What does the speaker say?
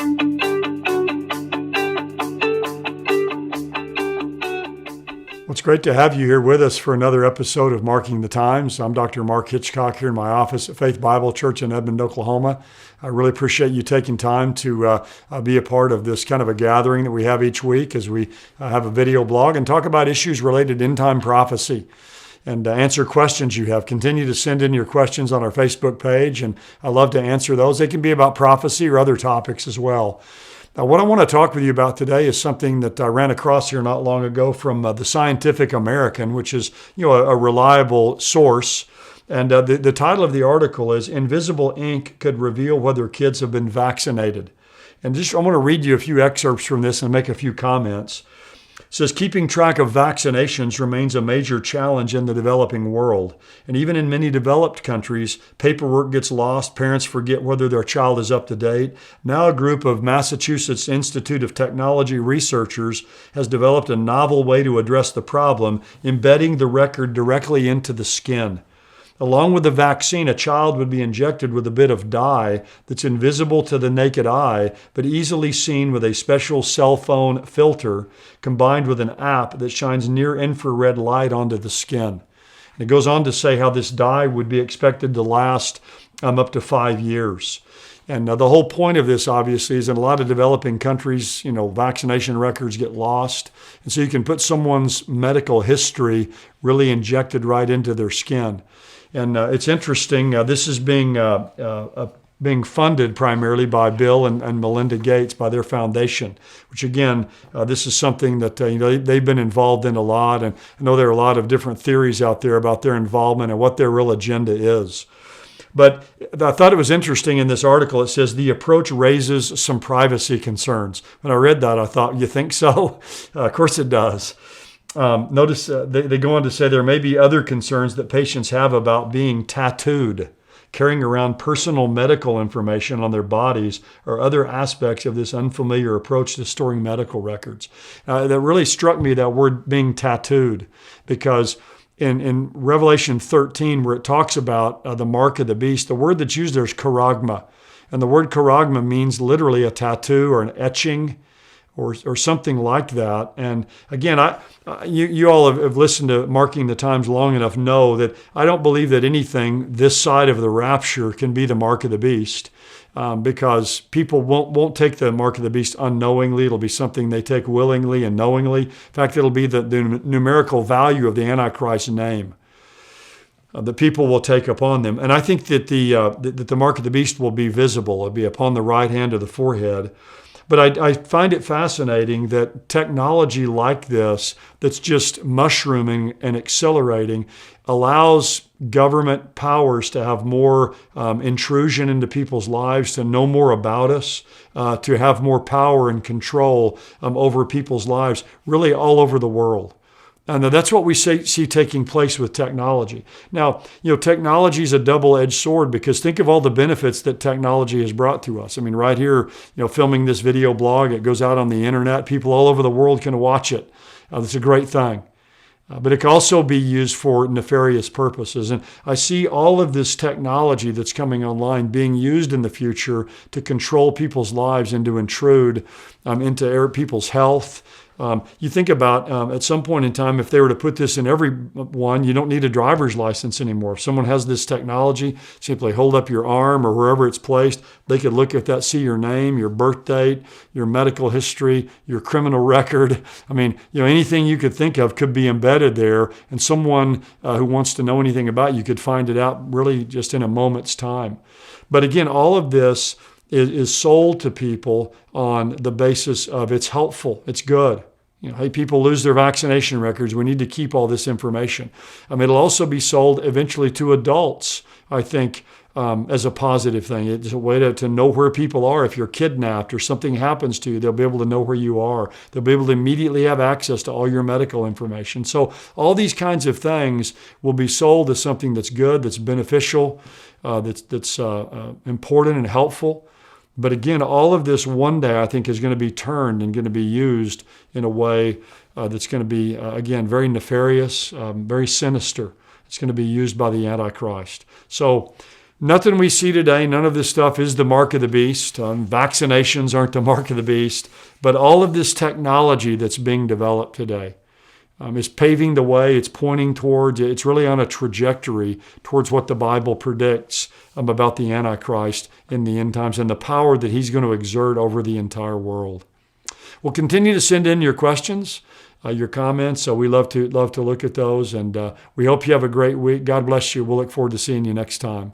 Well, it's great to have you here with us for another episode of Marking the Times. I'm Dr. Mark Hitchcock here in my office at Faith Bible Church in Edmond, Oklahoma. I really appreciate you taking time to be a part of this kind of a gathering that we have each week as we have a video blog and talk about issues related to end-time prophecy and answer questions you have. Continue to send in your questions on our Facebook page, and I love to answer those. They can be about prophecy or other topics as well. Now, what I want to talk with you about today is something that I ran across here not long ago from the Scientific American, which is a reliable source. And the title of the article is "Invisible Ink Could Reveal Whether Kids Have Been Vaccinated." And I want to read you a few excerpts from this and make a few comments. It says, keeping track of vaccinations remains a major challenge in the developing world. And even in many developed countries, paperwork gets lost, parents forget whether their child is up to date. Now a group of Massachusetts Institute of Technology researchers has developed a novel way to address the problem, embedding the record directly into the skin. Along with the vaccine, a child would be injected with a bit of dye that's invisible to the naked eye, but easily seen with a special cell phone filter combined with an app that shines near-infrared light onto the skin. And it goes on to say how this dye would be expected to last up to 5 years. And the whole point of this, obviously, is in a lot of developing countries, vaccination records get lost. And so you can put someone's medical history really injected right into their skin. And it's interesting, this is being funded primarily by Bill and Melinda Gates, by their foundation, which again, this is something that they've been involved in a lot. And I know there are a lot of different theories out there about their involvement and what their real agenda is. But I thought it was interesting in this article, it says the approach raises some privacy concerns. When I read that, I thought, you think so? Of course it does. Notice they go on to say there may be other concerns that patients have about being tattooed, carrying around personal medical information on their bodies, or other aspects of this unfamiliar approach to storing medical records. That really struck me, that word being tattooed, because in Revelation 13, where it talks about the mark of the beast, the word that's used there is charagma. And the word charagma means literally a tattoo or an etching, or something like that. And again, you all have listened to Marking the Times long enough, know that I don't believe that anything this side of the rapture can be the mark of the beast, because people won't take the mark of the beast unknowingly. It'll be something they take willingly and knowingly. In fact, it'll be the numerical value of the Antichrist name that people will take upon them. And I think that the mark of the beast will be visible. It'll be upon the right hand or the forehead. But I find it fascinating that technology like this, that's just mushrooming and accelerating, allows government powers to have more intrusion into people's lives, to know more about us, to have more power and control over people's lives, really all over the world. And that's what we see taking place with technology. Now, technology is a double-edged sword, because think of all the benefits that technology has brought to us. I mean, right here, filming this video blog, it goes out on the internet. People all over the world can watch it. That's a great thing. But it can also be used for nefarious purposes. And I see all of this technology that's coming online being used in the future to control people's lives and to intrude into people's health. You think about at some point in time, if they were to put this in everyone, you don't need a driver's license anymore. If someone has this technology, simply hold up your arm or wherever it's placed. They could look at that, see your name, your birth date, your medical history, your criminal record. I mean, anything you could think of could be embedded there. And someone who wants to know anything about you could find it out really just in a moment's time. But again, all of this is sold to people on the basis of it's helpful, it's good. Hey, people lose their vaccination records. We need to keep all this information. It'll also be sold eventually to adults, I think, as a positive thing. It's a way to know where people are. If you're kidnapped or something happens to you, they'll be able to know where you are. They'll be able to immediately have access to all your medical information. So all these kinds of things will be sold as something that's good, that's beneficial, that's important and helpful. But again, all of this one day, I think, is going to be turned and going to be used in a way that's going to be, again, very nefarious, very sinister. It's going to be used by the Antichrist. So Nothing we see today, none of this stuff is the mark of the beast. Vaccinations aren't the mark of the beast. But all of this technology that's being developed today is paving the way. It's pointing towards, it's really on a trajectory towards what the Bible predicts about the Antichrist in the end times and the power that he's going to exert over the entire world. We'll continue to send in your questions, your comments. So we love to look at those. And we hope you have a great week. God bless you. We'll look forward to seeing you next time.